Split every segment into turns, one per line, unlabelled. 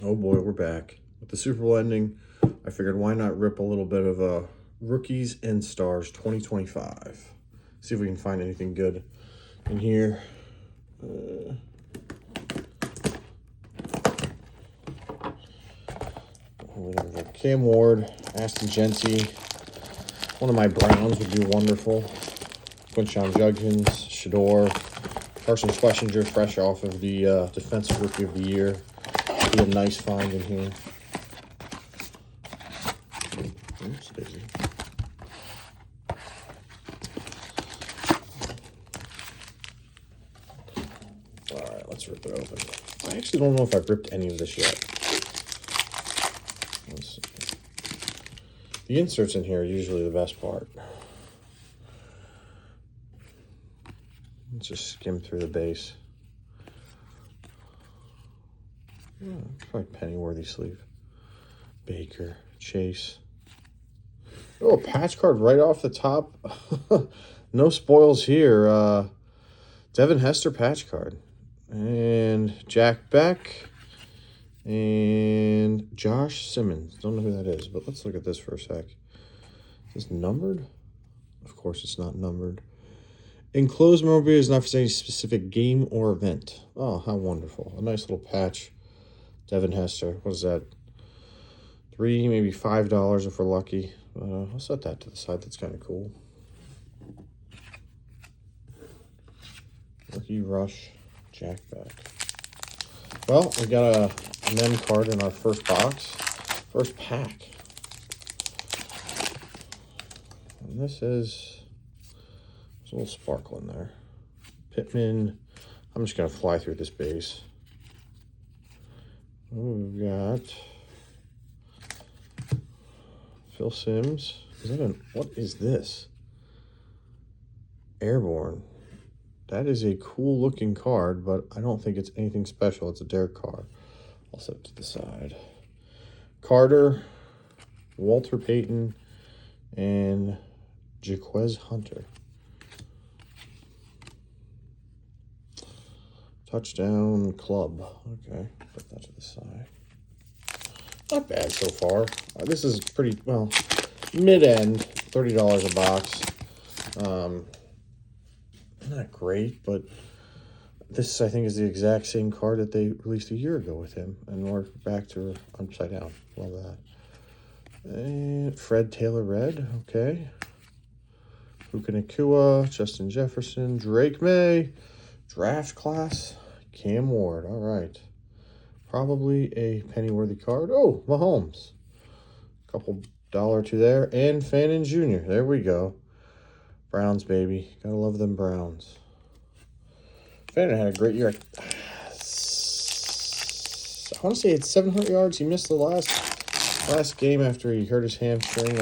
Oh boy, we're back. With the Super Bowl ending, I figured why not rip a little bit of Rookies and Stars 2025. See if we can find anything good in here. We have Cam Ward, Aston Genty. One of my Browns would be wonderful. Quinshon Judkins, Shador, Carson Schlesinger, fresh off of the Defensive Rookie of the Year. Be a nice find in here. Oops, daisy. All right, let's rip it open. I actually don't know if I've ripped any of this yet. Let's see. The inserts in here are usually the best part. Let's just skim through the base. Probably Pennyworthy sleeve. Baker, Chase. Oh, a patch card right off the top. No spoils here. Devin Hester patch card. And Jack Beck. And Josh Simmons. Don't know who that is, but let's look at this for a sec. Is this numbered? Of course it's not numbered. Enclosed memorabilia is not for any specific game or event. Oh, how wonderful. A nice little patch. Devin Hester. What is that? $3, maybe $5 if we're lucky. I'll set that to the side. That's kind of cool. Rookie Rush. Jack Beck. Well, we got a mem card in our first box. First pack. And this is... There's a little sparkle in there. Pittman. I'm just going to fly through this base. We've got Phil Simms. Is that what is this? Airborne. That is a cool looking card, but I don't think it's anything special. It's a Derek Carr. I'll set it to the side. Carter, Walter Payton, and Jaquez Hunter. Touchdown Club. Okay, put that to the side. Not bad so far. This is pretty, well, mid-end, $30 a box. Not great, but this, I think, is the exact same card that they released a year ago with him. And we're back to upside down. Love that. And Fred Taylor Red, okay. Puka Nacua, Justin Jefferson, Drake May, draft class, Cam Ward. All right. Probably a penny-worthy card. Oh, Mahomes. Couple dollar or two there. And Fannin Jr. There we go. Browns, baby. Gotta love them Browns. Fannin had a great year. I want to say it's 700 yards. He missed the last game after he hurt his hamstring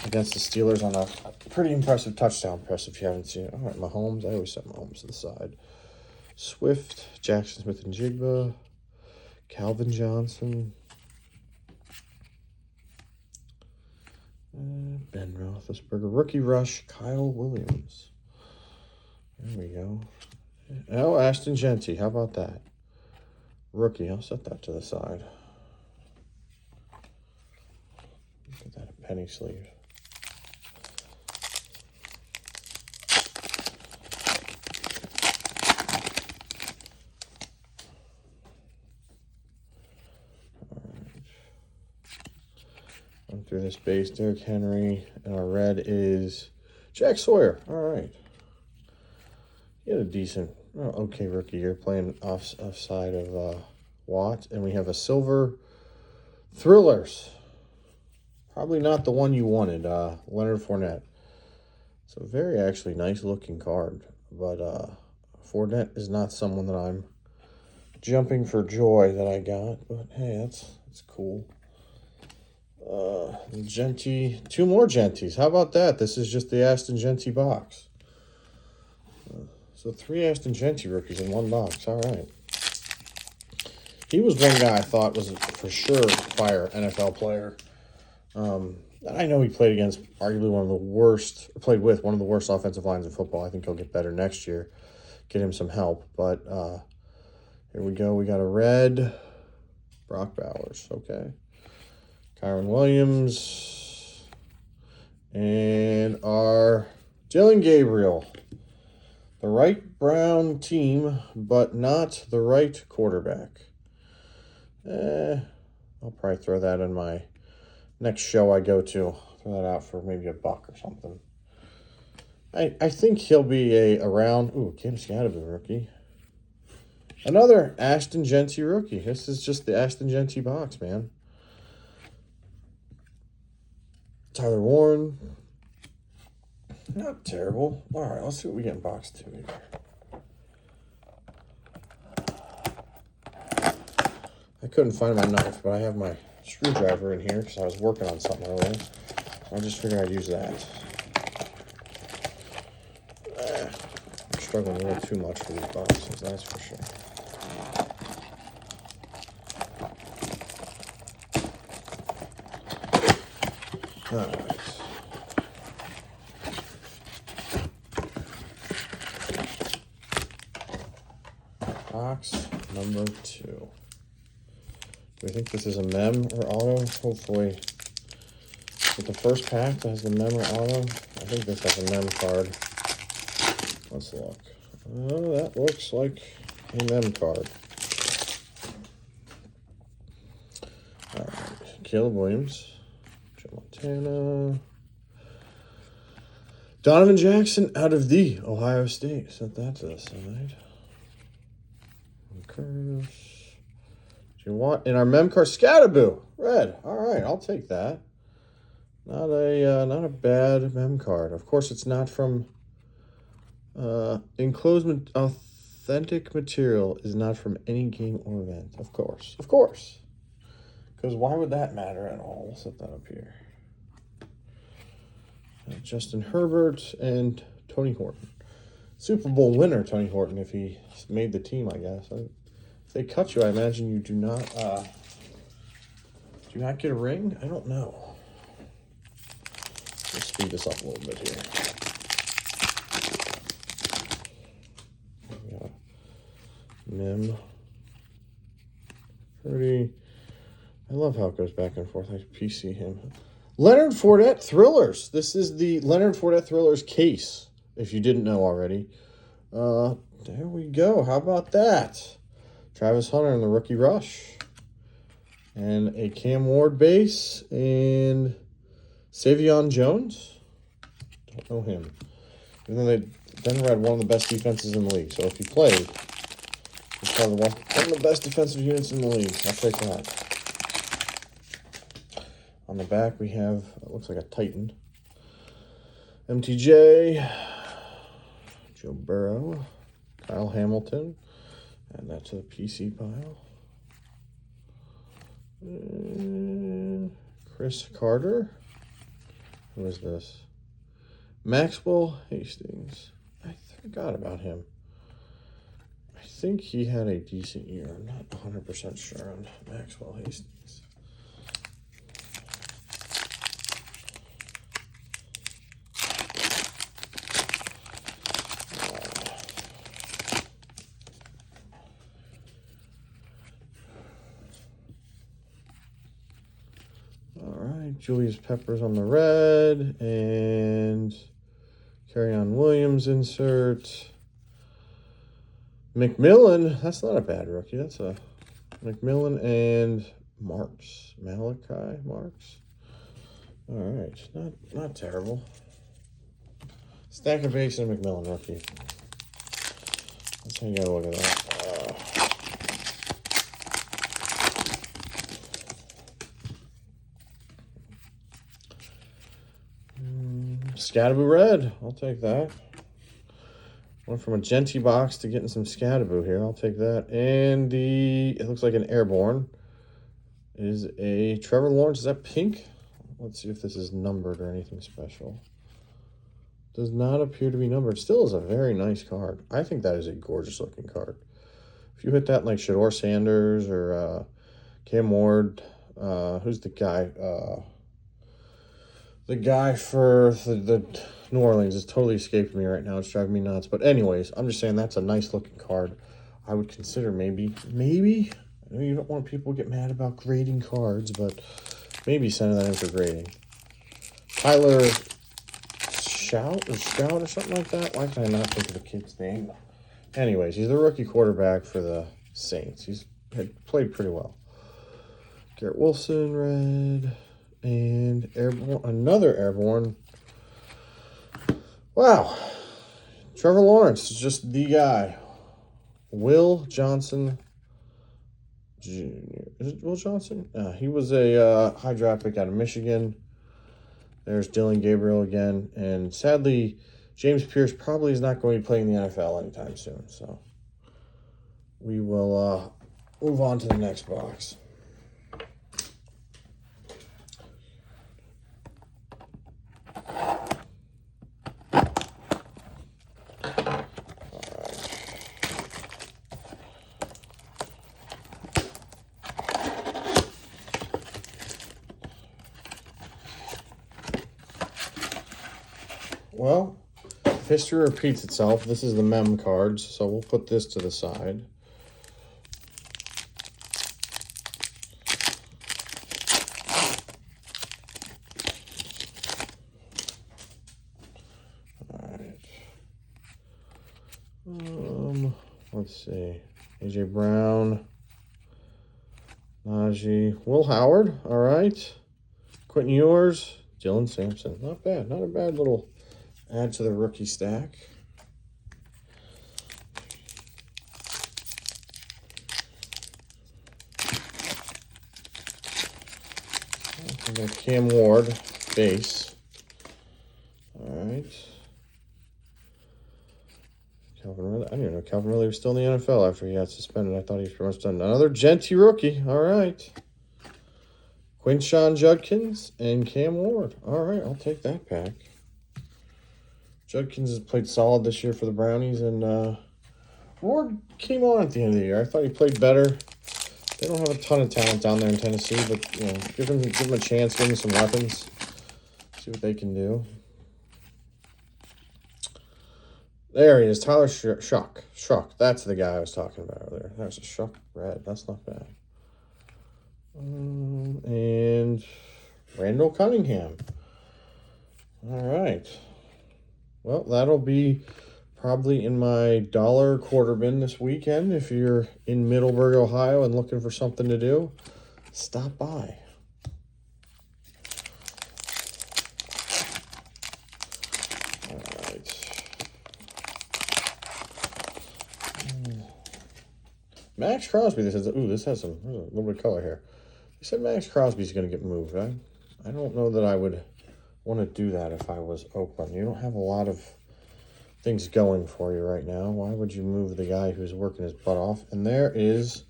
against the Steelers on a pretty impressive touchdown press if you haven't seen it. All right, Mahomes. I always set Mahomes to the side. Swift, Jackson Smith and Jigba, Calvin Johnson, Ben Roethlisberger, Rookie Rush, Kyle Williams. There we go. Oh, Aston Genty. How about that? Rookie. I'll set that to the side. Get that a penny sleeve. Through this base, Derrick Henry, and our red is Jack Sawyer. All right. He had a decent, okay rookie year playing offside of Watt. And we have a silver Thrillers. Probably not the one you wanted, Leonard Fournette. So very actually nice looking card. But Fournette is not someone that I'm jumping for joy that I got. But hey, that's cool. Genty, 2 more Genties. How about that? This is just the Aston Genty box. So 3 Aston Genty rookies in one box. All right. He was one guy I thought was for sure fire NFL player. I know he played against arguably one of the worst, played with one of the worst offensive lines in football. I think he'll get better next year. Get him some help. But here we go. We got a red Brock Bowers, okay. Kyron Williams. And our Dillon Gabriel. The right Brown team, but not the right quarterback. I'll probably throw that in my next show I go to. Throw that out for maybe $1 or something. I think he'll be around. Ooh, Cam Scadaboo rookie. Another Ashton Jeanty rookie. This is just the Ashton Jeanty box, man. Tyler Warren. Not terrible. All right, let's see what we get in box 2 here. I couldn't find my knife, but I have my screwdriver in here because I was working on something earlier. I just figured I'd use that. I'm struggling a little too much for these boxes, that's for sure. All right. Box number 2. Do we think this is a mem or auto? Hopefully. With the first pack that has the mem or auto, I think this has a mem card. Let's look. Oh, that looks like a mem card. All right. Caleb Williams. Joe Montana. Donovan Jackson out of the Ohio State. Sent that to the side. Curtis. Do you want in our mem card Scadaboo red? All right, I'll take that. Not a bad mem card. Of course, it's not from enclosed authentic material is not from any game or event. Of course. Because why would that matter at all? We'll set that up here. Justin Herbert and Tony Horton. Super Bowl winner, Tony Horton, if he made the team, I guess. If they cut you, I imagine you do not get a ring? I don't know. Let's speed this up a little bit here. Yeah. Mem. 30. I love how it goes back and forth. I PC him. Leonard Fournette Thrillers. This is the Leonard Fournette Thrillers case, if you didn't know already. There we go. How about that? Travis Hunter in the rookie rush. And a Cam Ward base. And Savion Jones. Don't know him. Even though Denver had one of the best defenses in the league. So if he played, he's probably one of the best defensive units in the league. I'll take that. On the back, we have, it looks like a Titan. MTJ, Joe Burrow, Kyle Hamilton. Add that to the PC pile. And Chris Carter. Who is this? Maxwell Hastings. I forgot about him. I think he had a decent year. I'm not 100% sure on Maxwell Hastings. Julius Peppers on the red, and Kerryon Williams insert. McMillan, that's not a bad rookie. That's a McMillan and Marks. Malachi Marks. All right, not terrible. Stack of base and McMillan rookie. That's how you gotta look at that. Scadaboo red. I'll take that. Went from a Jeanty box to getting some Scadaboo here. I'll take that. And it looks like an Airborne is a Trevor Lawrence. Is that pink? Let's see if this is numbered or anything special. Does not appear to be numbered. Still is a very nice card. I think that is a gorgeous looking card. If you hit that like Shedeur Sanders or Cam Ward, who's the guy? The guy for the New Orleans is totally escaping me right now. It's driving me nuts. But anyways, I'm just saying that's a nice looking card. I would consider maybe, I know you don't want people to get mad about grading cards, but maybe sending that in for grading. Tyler Scout or something like that. Why can I not think of the kid's name? Anyways, he's the rookie quarterback for the Saints. He's had played pretty well. Garrett Wilson, red, and airborne, another airborne. Wow. Trevor Lawrence is just the guy. Will Johnson Jr. Is it Will Johnson? He was a high draft pick out of Michigan. There's Dillon Gabriel again. And sadly, James Pierce probably is not going to be playing the NFL anytime soon. So we will move on to the next box. Well, history repeats itself. This is the mem cards, so we'll put this to the side. Let's see. A.J. Brown. Najee. Will Howard. All right. Quentin Ewers. Dylan Sampson. Not bad. Not a bad little add to the rookie stack. We got Cam Ward. Base. All right. Calvin Ridley. I didn't even know Calvin Ridley was still in the NFL after he got suspended. I thought he was pretty much done. Another Genty rookie. All right. Quinshon Judkins and Cam Ward. All right, I'll take that pack. Judkins has played solid this year for the Brownies, and Ward came on at the end of the year. I thought he played better. They don't have a ton of talent down there in Tennessee, but you know, give him a chance, give him some weapons, see what they can do. There he is, Tyler Shuck. That's the guy I was talking about earlier. There's a Shuck red. That's not bad. And Randall Cunningham. All right. Well, that'll be probably in my dollar quarter bin this weekend. If you're in Middleburg, Ohio and looking for something to do, stop by. All right. Max Crosby. This has a little bit of color here. He said Max Crosby's going to get moved. I don't know that I would want to do that if I was Oakland. You don't have a lot of things going for you right now. Why would you move the guy who's working his butt off? And there is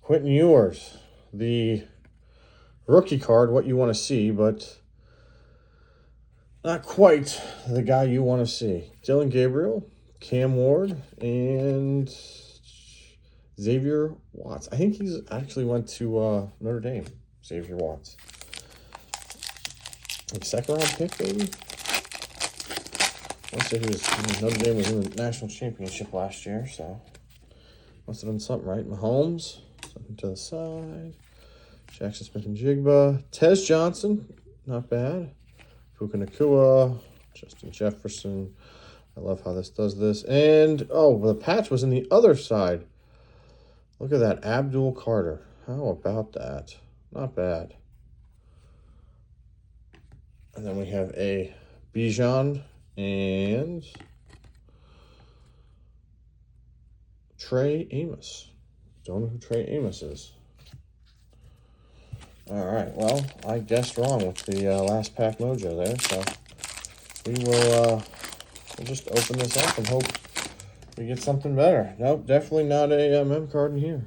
Quentin Ewers, the rookie card, what you want to see, but not quite the guy you want to see. Dillon Gabriel, Cam Ward, and Xavier Watts. I think he's actually went to Notre Dame. Xavier Watts. Like second round pick, maybe? I say Notre Dame was in the national championship last year, so must have done something right. Mahomes, something to the side. Jackson Smith and Jigba. Tez Johnson, not bad. Puka Nacua, Justin Jefferson. I love how this does this. And, oh, the patch was in the other side. Look at that, Abdul Carter. How about that? Not bad. And then we have a Bijan and Trey Amos. Don't know who Trey Amos is. All right, well, I guessed wrong with the last pack mojo there, so we will we'll just open this up and hope we get something better. Nope, definitely not a mem card in here.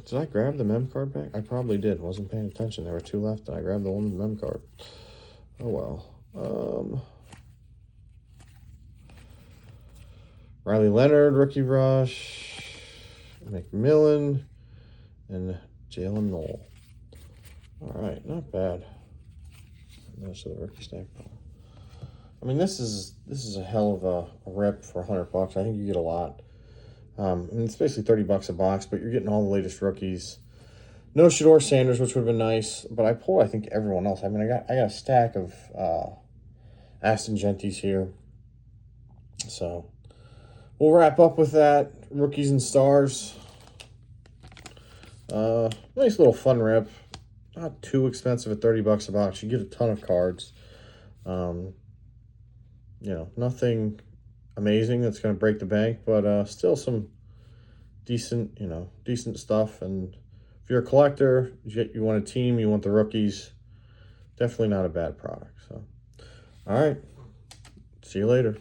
Did I grab the mem card back? I probably did. Wasn't paying attention. There were two left, and I grabbed the one mem card. Oh, well. Riley Leonard, rookie rush. McMillan, and Jalen Knoll. All right, not bad. Most of the rookie stack. I mean, this is a hell of a rep for $100. I think you get a lot. And it's basically 30 bucks a box, but you're getting all the latest rookies. No Shador Sanders, which would have been nice, but I pulled, I think, everyone else. I mean, I got a stack of Aston Gentis here. So we'll wrap up with that. Rookies and stars. Nice little fun rip. Not too expensive at 30 bucks a box. You get a ton of cards. You know, nothing amazing that's going to break the bank, but still some decent, decent stuff. And if you're a collector, you want a team, you want the rookies, definitely not a bad product. So, all right. See you later.